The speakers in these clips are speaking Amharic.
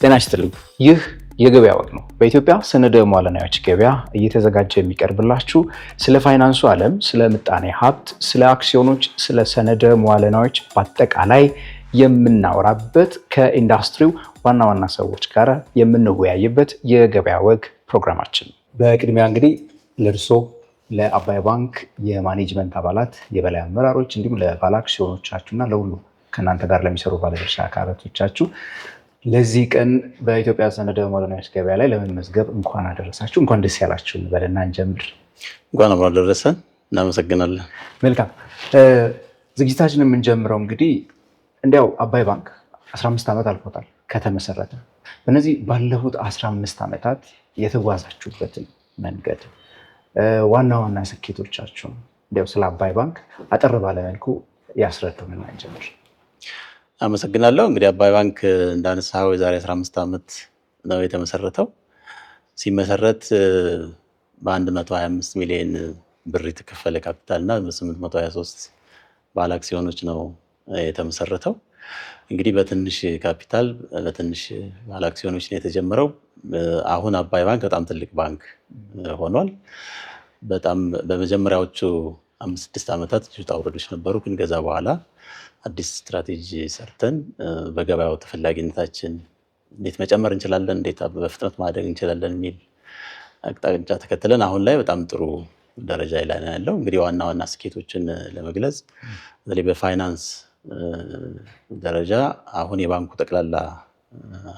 ጤና ይስጥልኝ። ይህ የገበያ ወግ ነው። በኢትዮጵያ ሰነደ ሙዓለ ንዋዮች ገበያ እየተዘጋጀ የሚቀርብላችሁ ስለ ፋይናንሱ ዓለም፣ ስለ ምጣኔ ሀብት፣ ስለ አክሲዮኖች፣ ስለ ሰነደ ሙዓለ ንዋዮች በአጠቃላይ የምናወራበት ከኢንዱስትሪው ዋና ዋና ሰዎች ጋር የምንወያይበት የገበያ ወግ ፕሮግራማችን። በቅድሚያ እንግዲህ ለእርሶ ለአባይ ባንክ የማኔጅመንት አባላት፣ የበላይ አመራሮች እንዲሁም ለባለ አክሲዮኖቻችሁና ለሁሉ ከእናንተ ጋር ለሚሰሩ ባለድርሻ አካላቶቻችሁ ለዚህ ቀን በኢትዮጵያ ሰነደ ሙዓለ ንዋዮች ገበያ ላይ ለመመዝገብ እንኳን አደረሳችሁ፣ እንኳን ደስ ያላችሁ እንበልና እንጀምር። እንኳን አብሮ አደረሰን። እናመሰግናለን። መልካም። ዝግጅታችን የምንጀምረው እንግዲህ እንዲያው አባይ ባንክ 15 ዓመት አልፎታል ከተመሰረተ። በእነዚህ ባለፉት 15 ዓመታት የተጓዛችሁበትን መንገድ፣ ዋና ዋና ስኬቶቻችሁን እንዲያው ስለ አባይ ባንክ አጠር ባለ መልኩ ያስረዱንና እንጀምር። አመሰግናለሁ። እንግዲህ አባይ ባንክ እንዳነሳው የዛሬ 15 ዓመት ነው የተመሰረተው። ሲመሰረት በ125 ሚሊዮን ብር የተከፈለ ካፒታል እና በ823 ባለ አክሲዮኖች ነው የተመሰረተው። እንግዲህ በትንሽ ካፒታል በትንሽ ባለ አክሲዮኖች ነው የተጀመረው። አሁን አባይ ባንክ በጣም ትልቅ ባንክ ሆኗል። በጣም በመጀመሪያዎቹ 5-6 ዓመታት ውጣ ውረዶች ነበሩ። ግን ከዛ በኋላ አዲስ ስትራቴጂ ሰርተን በገበያው ተፈላጊነታችን እንዴት መጨመር እንችላለን፣ እንዴት በፍጥነት ማደግ እንችላለን የሚል አቅጣጫ ተከትለን አሁን ላይ በጣም ጥሩ ደረጃ ላይ ነው ያለው። እንግዲህ ዋና ዋና ስኬቶችን ለመግለጽ በተለይ በፋይናንስ ደረጃ አሁን የባንኩ ጠቅላላ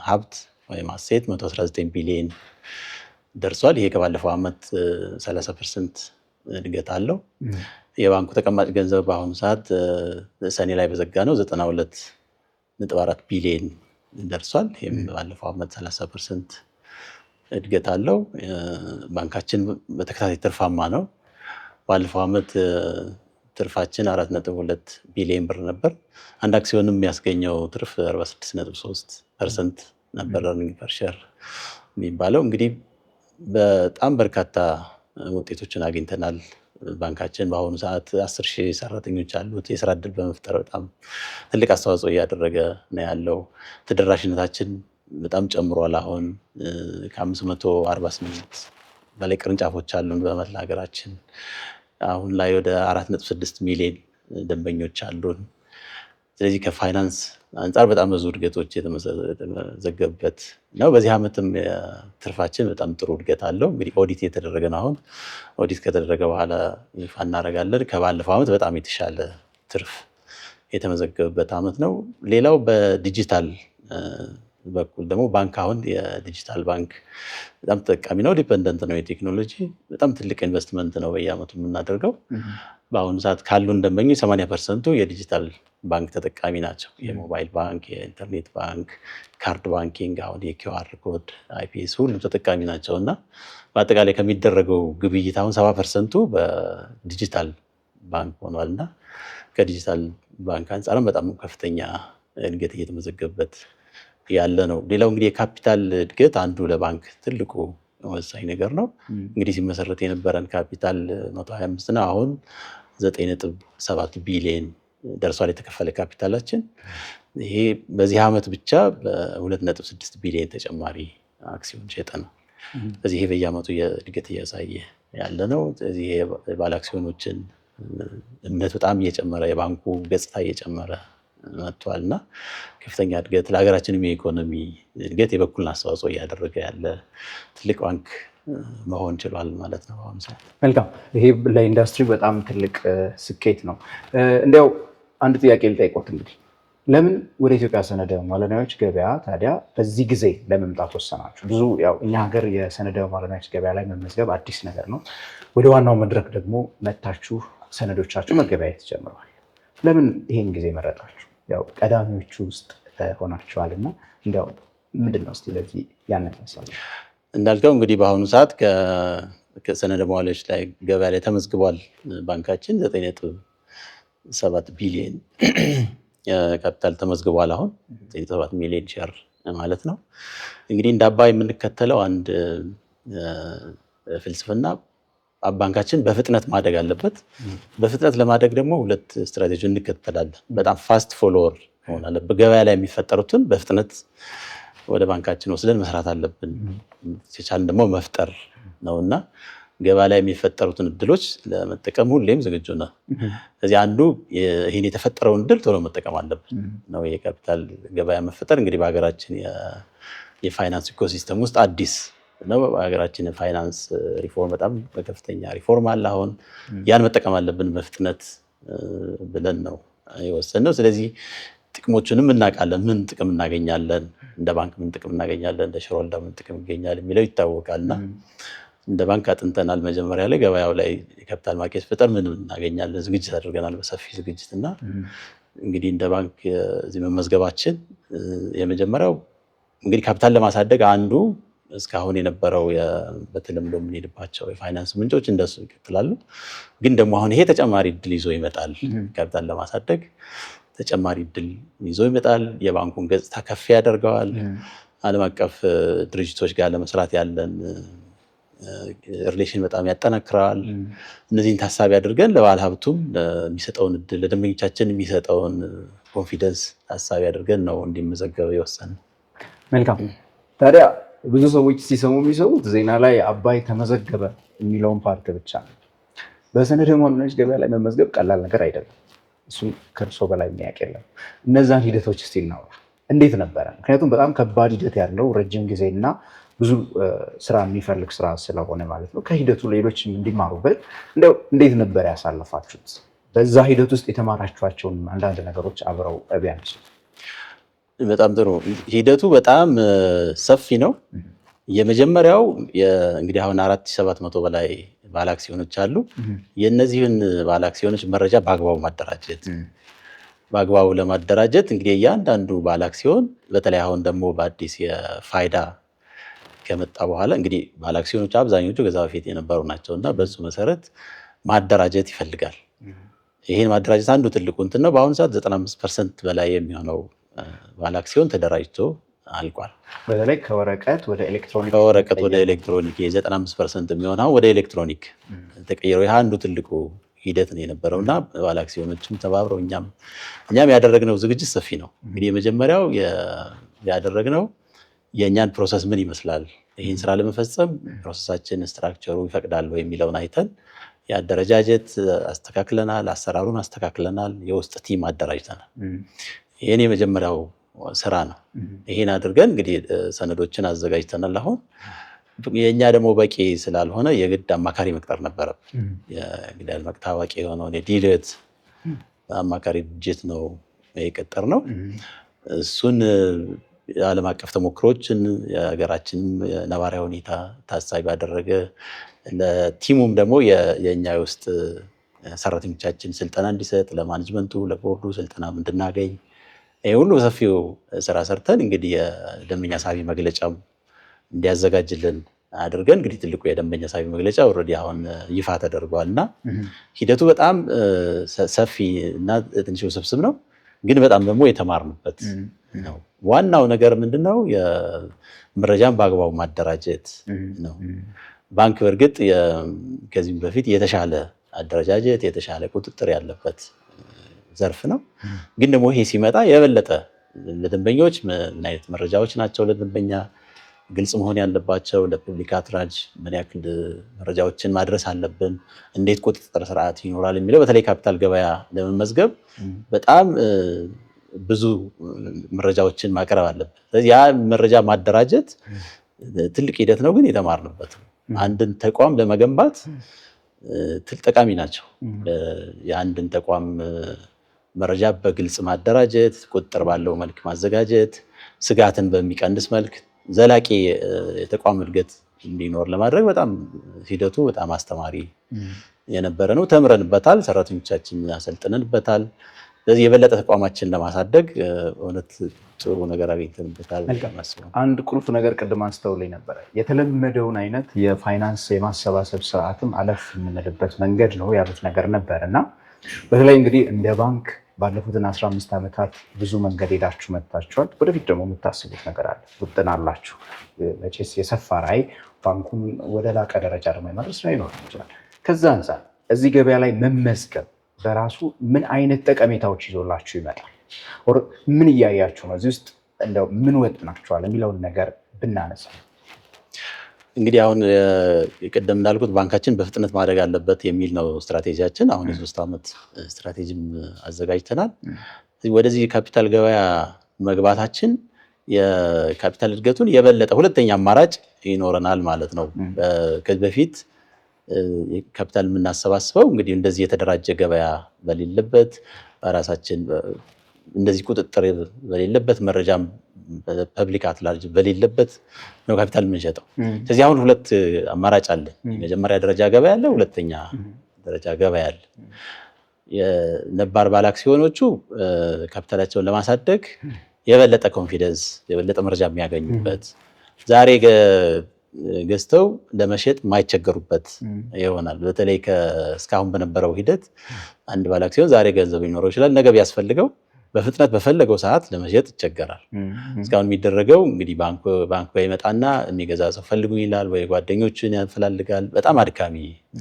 ሀብት ወይም አሴት 119 ቢሊዮን ደርሷል። ይሄ ከባለፈው ዓመት 30% እድገት አለው። የባንኩ ተቀማጭ ገንዘብ በአሁኑ ሰዓት ሰኔ ላይ በዘጋ ነው 92.4 ቢሊዮን ደርሷል። ይህም ባለፈው ዓመት 30% እድገት አለው። ባንካችን በተከታታይ ትርፋማ ነው። ባለፈው ዓመት ትርፋችን 4.2 ቢሊዮን ብር ነበር። አንድ አክሲዮንም የሚያስገኘው ትርፍ 46.3% ነበር earning per share የሚባለው። እንግዲህ በጣም በርካታ ውጤቶችን አግኝተናል። ባንካችን በአሁኑ ሰዓት 10,000 ሰራተኞች አሉት። የስራ እድል በመፍጠር በጣም ትልቅ አስተዋጽኦ እያደረገ ነው ያለው። ተደራሽነታችን በጣም ጨምሯል። አሁን ከ548 በላይ ቅርንጫፎች አሉን በመላ ሀገራችን። አሁን ላይ ወደ 4.6 ሚሊዮን ደንበኞች አሉን። ስለዚህ ከፋይናንስ አንጻር በጣም ብዙ እድገቶች የተመዘገቡበት ነው። በዚህ ዓመትም ትርፋችን በጣም ጥሩ እድገት አለው። እንግዲህ ኦዲት የተደረገ ነው። አሁን ኦዲት ከተደረገ በኋላ ይፋ እናደርጋለን። ከባለፈው ዓመት በጣም የተሻለ ትርፍ የተመዘገበበት ዓመት ነው። ሌላው በዲጂታል በኩል ደግሞ ባንክ አሁን የዲጂታል ባንክ በጣም ተጠቃሚ ነው። ዲፔንደንት ነው የቴክኖሎጂ። በጣም ትልቅ ኢንቨስትመንት ነው በየዓመቱ የምናደርገው። በአሁኑ ሰዓት ካሉን ደንበኞች 80% የዲጂታል ባንክ ተጠቃሚ ናቸው። የሞባይል ባንክ፣ የኢንተርኔት ባንክ፣ ካርድ ባንኪንግ፣ አሁን የኪውአር ኮድ፣ አይፒኤስ ሁሉም ተጠቃሚ ናቸው እና በአጠቃላይ ከሚደረገው ግብይት አሁን 70% በዲጂታል ባንክ ሆኗል እና ከዲጂታል ባንክ አንጻርም በጣም ከፍተኛ እድገት እየተመዘገበበት ያለ ነው። ሌላው እንግዲህ የካፒታል እድገት አንዱ ለባንክ ትልቁ ወሳኝ ነገር ነው። እንግዲህ ሲመሰረት የነበረን ካፒታል 125 ነው። አሁን 9.7 ቢሊዮን ደርሷል የተከፈለ ካፒታላችን። ይሄ በዚህ ዓመት ብቻ በ2.6 ቢሊዮን ተጨማሪ አክሲዮን ሸጠ ነው። ስለዚህ ይሄ በየዓመቱ እድገት እያሳየ ያለ ነው። ስለዚህ ባለ አክሲዮኖችን እምነት በጣም እየጨመረ የባንኩ ገጽታ እየጨመረ መጥቷል እና ከፍተኛ እድገት ለሀገራችንም የኢኮኖሚ እድገት የበኩልን አስተዋጽኦ እያደረገ ያለ ትልቅ ባንክ መሆን ችሏል ማለት ነው በአሁኑ ሰዓት። መልካም። ይሄ ለኢንዱስትሪ በጣም ትልቅ ስኬት ነው። እንዲያው አንድ ጥያቄ ልጠይቆት። እንግዲህ ለምን ወደ ኢትዮጵያ ሰነደ ሙዓለ ንዋዮች ገበያ ታዲያ በዚህ ጊዜ ለመምጣት ወሰናችሁ? ብዙ ያው እኛ ሀገር የሰነደ ሙዓለ ንዋዮች ገበያ ላይ መመዝገብ አዲስ ነገር ነው። ወደ ዋናው መድረክ ደግሞ መታችሁ ሰነዶቻችሁ መገበያየት ጀምረዋል። ለምን ይሄን ጊዜ መረጣችሁ? ያው ቀዳሚዎቹ ውስጥ ሆናችኋል እና እንዲያው ምንድን ነው እስቲ ለዚህ ያነሳሳል? እንዳልከው እንግዲህ በአሁኑ ሰዓት ከሰነደ ሙዓለች ላይ ገበያ ላይ ተመዝግቧል። ባንካችን 9.7 ቢሊዮን ካፒታል ተመዝግቧል። አሁን 9.7 ሚሊዮን ሼር ማለት ነው። እንግዲህ እንደ አባይ የምንከተለው አንድ ፍልስፍና ባንካችን በፍጥነት ማደግ አለበት። በፍጥነት ለማደግ ደግሞ ሁለት ስትራቴጂ እንከተላለን። በጣም ፋስት ፎሎወር መሆን አለበት። በገበያ ላይ የሚፈጠሩትን በፍጥነት ወደ ባንካችን ወስደን መስራት አለብን። ሲቻልን ደግሞ መፍጠር ነውና ገበያ ላይ የሚፈጠሩትን እድሎች ለመጠቀም ሁሌም ዝግጁ ነን። ስለዚህ አንዱ ይሄን የተፈጠረውን እድል ቶሎ መጠቀም አለብን ነው። የካፒታል ገበያ መፈጠር እንግዲህ በሀገራችን የፋይናንስ ኢኮሲስተም ውስጥ አዲስ ነው። በሀገራችን የፋይናንስ ሪፎርም በጣም በከፍተኛ ሪፎርም አለ። አሁን ያን መጠቀም አለብን በፍጥነት ብለን ነው የወሰንነው። ስለዚህ ጥቅሞቹንም እናውቃለን። ምን ጥቅም እናገኛለን፣ እንደ ባንክ ምን ጥቅም እናገኛለን፣ እንደ ሼርሆልደር ምን ጥቅም ይገኛል የሚለው ይታወቃልና እንደ ባንክ አጥንተናል። መጀመሪያ ላይ ገበያው ላይ የካፒታል ማርኬት ፈጠር ምን እናገኛለን ዝግጅት አድርገናል፣ በሰፊ ዝግጅት እና እንግዲህ እንደ ባንክ እዚህ መመዝገባችን የመጀመሪያው እንግዲህ ካፒታል ለማሳደግ አንዱ እስካሁን የነበረው በተለምዶ የምንሄድባቸው የፋይናንስ ምንጮች እንደሱ ይቀጥላሉ። ግን ደግሞ አሁን ይሄ ተጨማሪ እድል ይዞ ይመጣል። ካፒታል ለማሳደግ ተጨማሪ እድል ይዞ ይመጣል። የባንኩን ገጽታ ከፍ ያደርገዋል። ዓለም አቀፍ ድርጅቶች ጋር ለመስራት ያለን ሪሌሽን በጣም ያጠናክራል። እነዚህን ታሳቢ አድርገን ለባለ ሀብቱም የሚሰጠውን እድል ለደንበኞቻችን የሚሰጠውን ኮንፊደንስ ታሳቢ አድርገን ነው እንዲመዘገበ የወሰን። መልካም። ታዲያ ብዙ ሰዎች ሲሰሙ የሚሰሙት ዜና ላይ አባይ ተመዘገበ የሚለውን ፓርት ብቻ ነው። በሰነደ ማዋለናዎች ገበያ ላይ መመዝገብ ቀላል ነገር አይደለም። እሱም ከእርሶ በላይ የሚያውቅ የለም። እነዛን ሂደቶች እስቲ እናውራ። እንዴት ነበረ? ምክንያቱም በጣም ከባድ ሂደት ያለው ረጅም ጊዜና ብዙ ስራ የሚፈልግ ስራ ስለሆነ ማለት ነው። ከሂደቱ ሌሎች እንዲማሩበት እንደው እንዴት ነበር ያሳለፋችሁት? በዛ ሂደት ውስጥ የተማራችኋቸውን አንዳንድ ነገሮች አብረው ቢያንሱ። በጣም ጥሩ። ሂደቱ በጣም ሰፊ ነው። የመጀመሪያው እንግዲህ አሁን 4700 በላይ ባለ አክሲዮኖች አሉ። የእነዚህን ባለ አክሲዮኖች መረጃ በአግባቡ ማደራጀት በአግባቡ ለማደራጀት እንግዲህ እያንዳንዱ ባለ አክሲዮን በተለይ አሁን ደግሞ በአዲስ የፋይዳ ከመጣ በኋላ እንግዲህ ባለ አክሲዮኖች አብዛኞቹ ከዛ በፊት የነበሩ ናቸው እና በሱ መሰረት ማደራጀት ይፈልጋል። ይህን ማደራጀት አንዱ ትልቁ እንትን ነው። በአሁኑ ሰዓት 95% በላይ የሚሆነው ባለ አክሲዮን ተደራጅቶ አልቋል። በተለይ ከወረቀት ወደ ኤሌክትሮኒክ የ95% የሚሆነው ወደ ኤሌክትሮኒክ ተቀይረው ይህ አንዱ ትልቁ ሂደት ነው የነበረው እና ባለ አክሲዮኖችም ተባብረው እኛም ያደረግነው ዝግጅት ሰፊ ነው። እንግዲህ የመጀመሪያው ያደረግነው የእኛን ፕሮሰስ ምን ይመስላል፣ ይህን ስራ ለመፈጸም ፕሮሰሳችን ስትራክቸሩ ይፈቅዳል ወይ የሚለውን አይተን የአደረጃጀት አስተካክለናል፣ አሰራሩን አስተካክለናል፣ የውስጥ ቲም አደራጅተናል። ይህን የመጀመሪያው ስራ ነው። ይህን አድርገን እንግዲህ ሰነዶችን አዘጋጅተናል። አሁን የእኛ ደግሞ በቂ ስላልሆነ የግድ አማካሪ መቅጠር ነበረብን። እንግዲህ ታዋቂ የሆነውን የዲሌት አማካሪ ድርጅት ነው የቀጠር ነው። እሱን የዓለም አቀፍ ተሞክሮችን የሀገራችን ነባራዊ ሁኔታ ታሳቢ ያደረገ ለቲሙም ደግሞ የእኛ የውስጥ ሰራተኞቻችን ስልጠና እንዲሰጥ ለማኔጅመንቱ ለቦርዱ ስልጠና እንድናገኝ ይህ ሁሉ በሰፊው ስራ ሰርተን እንግዲህ የደንበኛ ሳቢ መግለጫም እንዲያዘጋጅልን አድርገን እንግዲህ ትልቁ የደንበኛ ሳቢ መግለጫ ኦልሬዲ አሁን ይፋ ተደርጓል እና ሂደቱ በጣም ሰፊ እና ትንሽ ውስብስብ ነው፣ ግን በጣም ደግሞ የተማርንበት ነው። ዋናው ነገር ምንድነው? የመረጃን በአግባቡ ማደራጀት ነው። ባንክ በእርግጥ ከዚህም በፊት የተሻለ አደረጃጀት የተሻለ ቁጥጥር ያለበት ዘርፍ ነው። ግን ደግሞ ይሄ ሲመጣ የበለጠ ለደንበኞች ምን አይነት መረጃዎች ናቸው ለደንበኛ ግልጽ መሆን ያለባቸው፣ ለፑብሊክ አትራጅ ምን ያክል መረጃዎችን ማድረስ አለብን፣ እንዴት ቁጥጥር ስርዓት ይኖራል የሚለው በተለይ ካፒታል ገበያ ለመመዝገብ በጣም ብዙ መረጃዎችን ማቅረብ አለብን። ስለዚህ ያ መረጃ ማደራጀት ትልቅ ሂደት ነው፣ ግን የተማርንበት ነው። አንድን ተቋም ለመገንባት ጠቃሚ ናቸው። የአንድን ተቋም መረጃ በግልጽ ማደራጀት፣ ቁጥጥር ባለው መልክ ማዘጋጀት፣ ስጋትን በሚቀንስ መልክ ዘላቂ የተቋም እድገት እንዲኖር ለማድረግ በጣም ሂደቱ በጣም አስተማሪ የነበረ ነው። ተምረንበታል፣ ሰራተኞቻችን አሰልጥነንበታል። ስለዚህ የበለጠ ተቋማችን ለማሳደግ እውነት ጥሩ ነገር አግኝተንበታል። አንድ ቁልፍ ነገር ቅድም አንስተውልኝ ነበረ። የተለመደውን አይነት የፋይናንስ የማሰባሰብ ስርዓትም አለፍ የምንልበት መንገድ ነው ያሉት ነገር ነበር እና በተለይ እንግዲህ እንደ ባንክ ባለፉትን 15 ዓመታት ብዙ መንገድ ሄዳችሁ መጥታችኋል። ወደፊት ደግሞ የምታስቡት ነገር አለ፣ ውጥን አላችሁ። መቼስ የሰፋ ራዕይ ባንኩን ወደ ላቀ ደረጃ ደግሞ የመድረስ ላይ ይኖር ይችላል። ከዛ አንፃር እዚህ ገበያ ላይ መመዝገብ በራሱ ምን አይነት ጠቀሜታዎች ይዞላችሁ ይመጣል? ምን እያያችሁ ነው? እዚህ ውስጥ እንደው ምን ወጥናቸዋል የሚለውን ነገር ብናነሳ። እንግዲህ አሁን ቅድም እንዳልኩት ባንካችን በፍጥነት ማደግ አለበት የሚል ነው ስትራቴጂያችን። አሁን የ3 ዓመት ስትራቴጂም አዘጋጅተናል። ወደዚህ ካፒታል ገበያ መግባታችን የካፒታል እድገቱን የበለጠ ሁለተኛ አማራጭ ይኖረናል ማለት ነው። ከዚህ በፊት ካፒታል የምናሰባስበው እንግዲህ እንደዚህ የተደራጀ ገበያ በሌለበት በራሳችን እንደዚህ ቁጥጥር በሌለበት መረጃም ፐብሊክ አትላርጅ በሌለበት ነው ካፒታል የምንሸጠው። ስለዚህ አሁን 2 አማራጭ አለ። የመጀመሪያ ደረጃ ገበያ አለ፣ ሁለተኛ ደረጃ ገበያ አለ። የነባር ባለ አክሲዮኖቹ ካፒታላቸውን ለማሳደግ የበለጠ ኮንፊደንስ የበለጠ መረጃ የሚያገኙበት ዛሬ ገዝተው ለመሸጥ የማይቸገሩበት ይሆናል። በተለይ እስካሁን በነበረው ሂደት አንድ ባለ አክሲዮን ዛሬ ገንዘብ ሊኖረው ይችላል፣ ነገ ቢያስፈልገው በፍጥነት በፈለገው ሰዓት ለመሸጥ ይቸገራል። እስካሁን የሚደረገው እንግዲህ ባንኩ ይመጣና የሚገዛ ሰው ፈልጉኝ ይላል፣ ወይ ጓደኞችን ያፈላልጋል። በጣም አድካሚ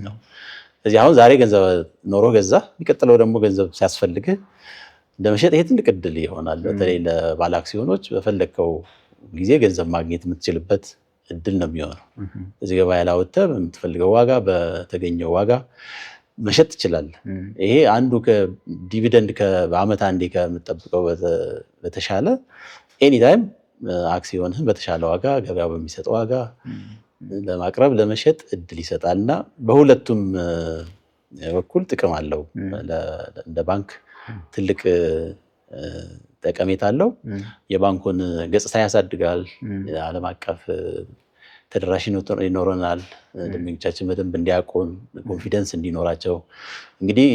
ነው። ስለዚህ አሁን ዛሬ ገንዘብ ኖሮ ገዛ፣ የሚቀጥለው ደግሞ ገንዘብ ሲያስፈልግህ ለመሸጥ ይሄ ትልቅ እድል ይሆናል። በተለይ ለባለ አክሲዮኖች በፈለግከው ጊዜ ገንዘብ ማግኘት የምትችልበት እድል ነው የሚሆነው። እዚህ ገበያ ላይ ወጥተህ በምትፈልገው ዋጋ በተገኘው ዋጋ መሸጥ ትችላለህ። ይሄ አንዱ ከዲቪደንድ በአመት አንዴ ከምጠብቀው በተሻለ ኤኒታይም አክሲዮንህን በተሻለ ዋጋ ገበያው በሚሰጠው ዋጋ ለማቅረብ ለመሸጥ እድል ይሰጣል እና በሁለቱም በኩል ጥቅም አለው። እንደ ባንክ ትልቅ ጠቀሜታ አለው። የባንኩን ገጽታ ያሳድጋል። ዓለም አቀፍ ተደራሽነት ይኖረናል። ደንበኞቻችን በደንብ እንዲያውቁን ኮንፊደንስ እንዲኖራቸው። እንግዲህ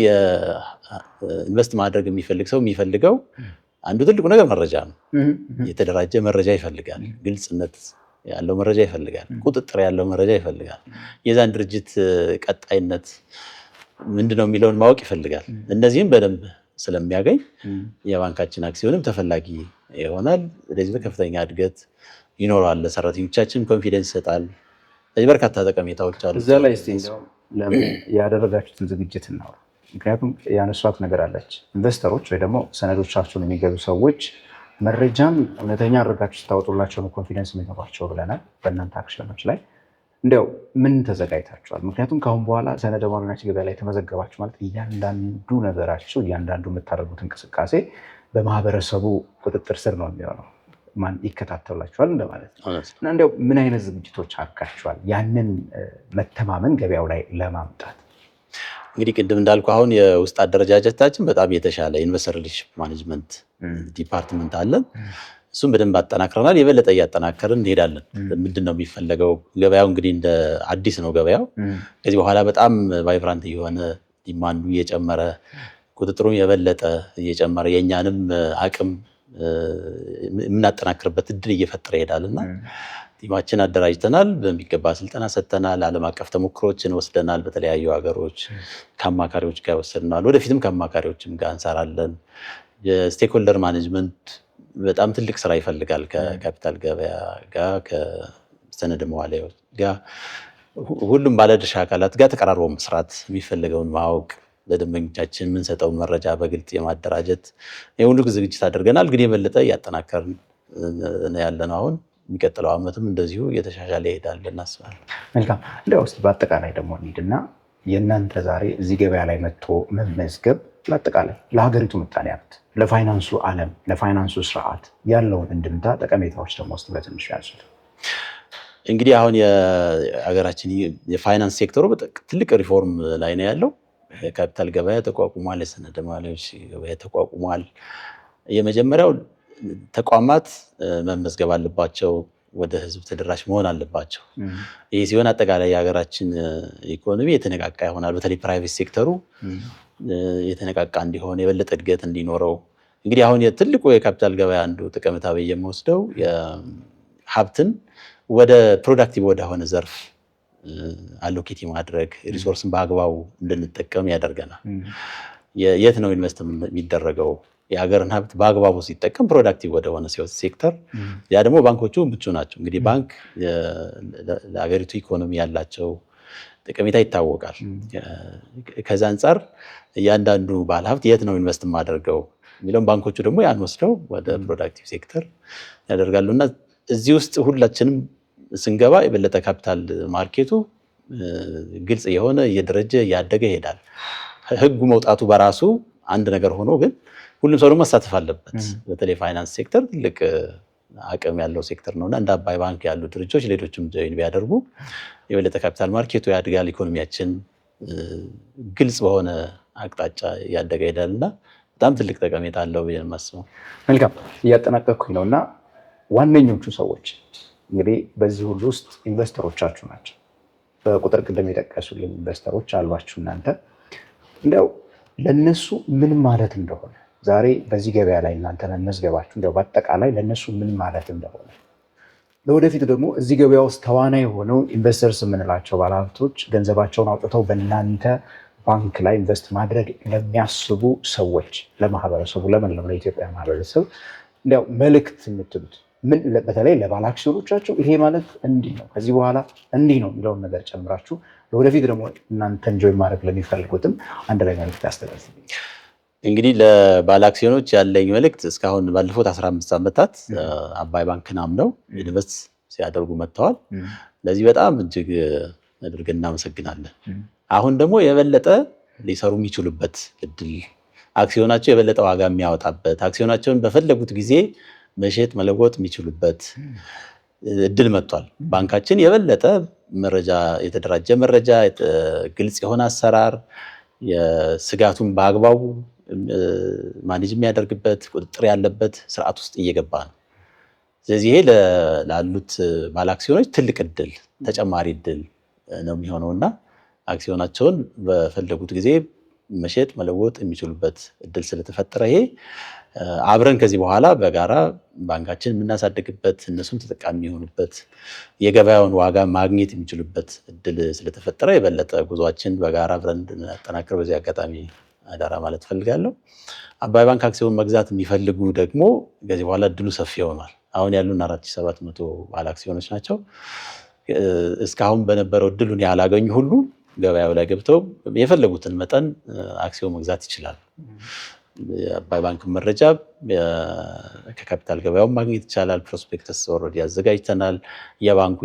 ኢንቨስት ማድረግ የሚፈልግ ሰው የሚፈልገው አንዱ ትልቁ ነገር መረጃ ነው። የተደራጀ መረጃ ይፈልጋል። ግልጽነት ያለው መረጃ ይፈልጋል። ቁጥጥር ያለው መረጃ ይፈልጋል። የዛን ድርጅት ቀጣይነት ምንድነው የሚለውን ማወቅ ይፈልጋል። እነዚህም በደንብ ስለሚያገኝ የባንካችን አክሲዮንም ተፈላጊ ይሆናል። ስለዚህ በከፍተኛ እድገት ይኖራል። ለሰራተኞቻችን ኮንፊደንስ ይሰጣል። ስለዚህ በርካታ ጠቀሜታዎች አሉ። እዛ ላይ እስቲ ያደረጋችሁትን ዝግጅት እናውራ። ምክንያቱም ያነሷት ነገር አለች። ኢንቨስተሮች ወይ ደግሞ ሰነዶቻቸውን የሚገዙ ሰዎች መረጃን እውነተኛ አድርጋችሁ ስታወጡላቸው ነው ኮንፊደንስ የሚገባቸው ብለናል። በእናንተ አክሲዮኖች ላይ እንዲያው ምን ተዘጋጅታችኋል? ምክንያቱም ከአሁን በኋላ ሰነደ ማለናቸው ገበያ ላይ ተመዘገባችሁ ማለት እያንዳንዱ ነገራችሁ እያንዳንዱ የምታደርጉት እንቅስቃሴ በማህበረሰቡ ቁጥጥር ስር ነው የሚሆነው። ማን ይከታተላችኋል እንደማለት ነው። እና እንዲያው ምን አይነት ዝግጅቶች አድርጋችኋል ያንን መተማመን ገበያው ላይ ለማምጣት? እንግዲህ ቅድም እንዳልኩ አሁን የውስጥ አደረጃጀታችን በጣም የተሻለ ኢንቨስተር ሪሌሽንሺፕ ማኔጅመንት ዲፓርትመንት አለን። እሱም በደንብ አጠናክረናል። የበለጠ እያጠናከርን እንሄዳለን። ምንድን ነው የሚፈለገው? ገበያው እንግዲህ እንደ አዲስ ነው ገበያው። ከዚህ በኋላ በጣም ቫይብራንት እየሆነ ዲማንዱ እየጨመረ ቁጥጥሩም የበለጠ እየጨመረ የእኛንም አቅም የምናጠናክርበት እድል እየፈጠረ ይሄዳል እና ቲማችን አደራጅተናል። በሚገባ ስልጠና ሰጥተናል። ዓለም አቀፍ ተሞክሮችን ወስደናል። በተለያዩ ሀገሮች ከአማካሪዎች ጋር ወሰድናል። ወደፊትም ከአማካሪዎችም ጋር እንሰራለን። የስቴክሆልደር ማኔጅመንት በጣም ትልቅ ስራ ይፈልጋል። ከካፒታል ገበያ ጋር ከሰነድ መዋዕለ ጋር ሁሉም ባለድርሻ አካላት ጋር ተቀራርቦ መስራት፣ የሚፈልገውን ማወቅ፣ ለደንበኞቻችን የምንሰጠውን መረጃ በግልጽ የማደራጀት የሁሉ ዝግጅት አድርገናል። ግን የበለጠ እያጠናከርን ያለነው አሁን የሚቀጥለው ዓመትም እንደዚሁ እየተሻሻለ ይሄዳል እናስባለን። መልካም። እንዲያው እስኪ በአጠቃላይ ደግሞ እንሂድና የእናንተ ዛሬ እዚህ ገበያ ላይ መጥቶ መመዝገብ ለአጠቃላይ ለሀገሪቱ ምጣኔ ሀብት፣ ለፋይናንሱ ዓለም፣ ለፋይናንሱ ስርዓት ያለውን እንድምታ ጠቀሜታዎች ደግሞ ውስጥ በትንሹ ያዙት። እንግዲህ አሁን የሀገራችን የፋይናንስ ሴክተሩ ትልቅ ሪፎርም ላይ ነው ያለው። የካፒታል ገበያ ተቋቁሟል። የሰነደ ማዋዕሎች ገበያ ተቋቁሟል። የመጀመሪያው ተቋማት መመዝገብ አለባቸው፣ ወደ ህዝብ ተደራሽ መሆን አለባቸው። ይህ ሲሆን አጠቃላይ የሀገራችን ኢኮኖሚ የተነቃቃ ይሆናል። በተለይ ፕራይቬት ሴክተሩ የተነቃቃ እንዲሆን የበለጠ እድገት እንዲኖረው። እንግዲህ አሁን ትልቁ የካፒታል ገበያ አንዱ ጠቀሜታ ብዬ የምወስደው ሀብትን ወደ ፕሮዳክቲቭ ወደሆነ ዘርፍ አሎኬት ማድረግ ሪሶርስን በአግባቡ እንድንጠቀም ያደርገናል። የት ነው ኢንቨስት የሚደረገው? የሀገርን ሀብት በአግባቡ ሲጠቀም ፕሮዳክቲቭ ወደሆነ ሴክተር፣ ያ ደግሞ ባንኮቹ ምቹ ናቸው። እንግዲህ ባንክ ለሀገሪቱ ኢኮኖሚ ያላቸው ጠቀሜታ ይታወቃል። ከዛ አንጻር እያንዳንዱ ባለሀብት የት ነው ኢንቨስት የማደርገው የሚለውን ባንኮቹ ደግሞ ያን ወስደው ወደ ፕሮዳክቲቭ ሴክተር ያደርጋሉ እና እዚህ ውስጥ ሁላችንም ስንገባ የበለጠ ካፒታል ማርኬቱ ግልጽ የሆነ እየደረጀ እያደገ ይሄዳል። ህጉ መውጣቱ በራሱ አንድ ነገር ሆኖ ግን ሁሉም ሰው ደግሞ መሳተፍ አለበት። በተለይ ፋይናንስ ሴክተር ትልቅ አቅም ያለው ሴክተር ነውና እንደ አባይ ባንክ ያሉ ድርጅቶች ሌሎችም ጆይን ቢያደርጉ የበለጠ ካፒታል ማርኬቱ ያድጋል፣ ኢኮኖሚያችን ግልጽ በሆነ አቅጣጫ እያደገ ይሄዳልና በጣም ትልቅ ጠቀሜታ አለው ብዬ የማስበው። መልካም እያጠናቀቅኩኝ ነውና ዋነኞቹ ሰዎች እንግዲህ በዚህ ሁሉ ውስጥ ኢንቨስተሮቻችሁ ናቸው። በቁጥር ቅድም የጠቀሱልኝ ኢንቨስተሮች አሏችሁ እናንተ። እንዲያው ለነሱ ምን ማለት እንደሆነ ዛሬ በዚህ ገበያ ላይ እናንተ መመዝገባችሁ እንዲያው በአጠቃላይ ለነሱ ምን ማለት እንደሆነ ለወደፊት ደግሞ እዚህ ገበያ ውስጥ ተዋናይ ሆነው ኢንቨስተርስ የምንላቸው ባለሀብቶች ገንዘባቸውን አውጥተው በእናንተ ባንክ ላይ ኢንቨስት ማድረግ ለሚያስቡ ሰዎች፣ ለማህበረሰቡ፣ ለመላው ለኢትዮጵያ ማህበረሰብ እንዲያው መልእክት የምትሉት ምን በተለይ ለባለ አክሲዮኖቻቸው ይሄ ማለት እንዲህ ነው ከዚህ በኋላ እንዲህ ነው የሚለውን ነገር ጨምራችሁ ለወደፊት ደግሞ እናንተን ጆይን ማድረግ ለሚፈልጉትም አንድ ላይ መልእክት ያስተላልፉ። እንግዲህ ለባለ አክሲዮኖች ያለኝ መልእክት እስካሁን ባለፉት 15 ዓመታት አባይ ባንክን አምነው ኢንቨስት ሲያደርጉ መጥተዋል። ለዚህ በጣም እጅግ አድርገን እናመሰግናለን። አሁን ደግሞ የበለጠ ሊሰሩ የሚችሉበት እድል፣ አክሲዮናቸው የበለጠ ዋጋ የሚያወጣበት፣ አክሲዮናቸውን በፈለጉት ጊዜ መሸጥ መለወጥ የሚችሉበት እድል መጥቷል። ባንካችን የበለጠ መረጃ፣ የተደራጀ መረጃ፣ ግልጽ የሆነ አሰራር፣ የስጋቱን በአግባቡ ማኔጅ የሚያደርግበት ቁጥጥር ያለበት ስርዓት ውስጥ እየገባ ነው። ስለዚህ ይሄ ላሉት ባለ አክሲዮኖች ትልቅ እድል፣ ተጨማሪ እድል ነው የሚሆነውና አክሲዮናቸውን በፈለጉት ጊዜ መሸጥ መለወጥ የሚችሉበት እድል ስለተፈጠረ ይሄ አብረን ከዚህ በኋላ በጋራ ባንካችን የምናሳድግበት እነሱም ተጠቃሚ የሚሆኑበት የገበያውን ዋጋ ማግኘት የሚችሉበት እድል ስለተፈጠረ የበለጠ ጉዟችን በጋራ አብረን እንድናጠናክር በዚህ አጋጣሚ አደራ ማለት ፈልጋለሁ። አባይ ባንክ አክሲዮን መግዛት የሚፈልጉ ደግሞ ከዚህ በኋላ እድሉ ሰፊ ሆኗል። አሁን ያሉን 4700 ባለ አክሲዮኖች ናቸው። እስካሁን በነበረው እድሉን ያላገኙ ሁሉ ገበያው ላይ ገብተው የፈለጉትን መጠን አክሲዮን መግዛት ይችላል። የአባይ ባንክ መረጃ ከካፒታል ገበያው ማግኘት ይቻላል። ፕሮስፔክተስ ኦልሬዲ አዘጋጅተናል። የባንኩ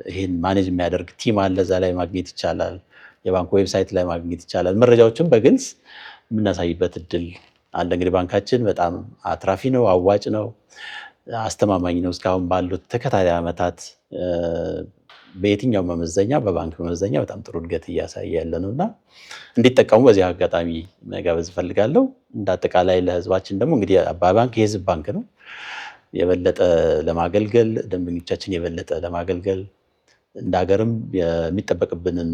ይሄን ማኔጅ የሚያደርግ ቲም አለ፣ እዛ ላይ ማግኘት ይቻላል። የባንኩ ዌብሳይት ላይ ማግኘት ይቻላል። መረጃዎችን በግልጽ የምናሳይበት እድል አለ። እንግዲህ ባንካችን በጣም አትራፊ ነው፣ አዋጭ ነው፣ አስተማማኝ ነው። እስካሁን ባሉት ተከታታይ ዓመታት በየትኛው መመዘኛ በባንክ መመዘኛ በጣም ጥሩ እድገት እያሳየ ያለ ነውና እንዲጠቀሙ በዚህ አጋጣሚ መጋበዝ እፈልጋለሁ። እንደ አጠቃላይ ለህዝባችን ደግሞ እንግዲህ አባይ ባንክ የህዝብ ባንክ ነው። የበለጠ ለማገልገል ደንበኞቻችን የበለጠ ለማገልገል እንደ ሀገርም የሚጠበቅብንን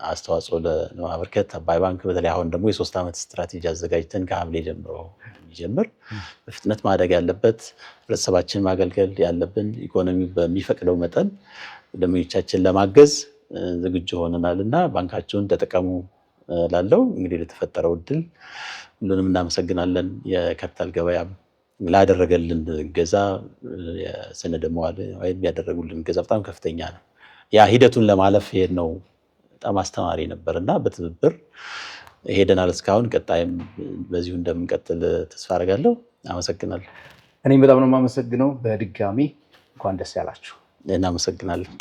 አስተዋጽኦ ለማበርከት አባይ ባንክ በተለይ አሁን ደግሞ የ3 ዓመት ስትራቴጂ አዘጋጅተን ከሐምሌ ጀምሮ የሚጀምር በፍጥነት ማደግ ያለበት ህብረተሰባችን ማገልገል ያለብን ኢኮኖሚ በሚፈቅደው መጠን ደንበኞቻችን ለማገዝ ዝግጁ ሆነናልና ባንካቸውን ተጠቀሙ ላለው እንግዲህ ለተፈጠረው እድል ሁሉንም እናመሰግናለን። የካፒታል ገበያ ላደረገልን ገዛ የሰነደ መዋዕለ ወይም ያደረጉልን ገዛ በጣም ከፍተኛ ነው። ያ ሂደቱን ለማለፍ ሄድ ነው በጣም አስተማሪ ነበርና በትብብር ሄደናል እስካሁን። ቀጣይም በዚሁ እንደምንቀጥል ተስፋ አደርጋለሁ። አመሰግናለሁ። እኔም በጣም ነው የማመሰግነው። በድጋሚ እንኳን ደስ ያላችሁ። እናመሰግናለን።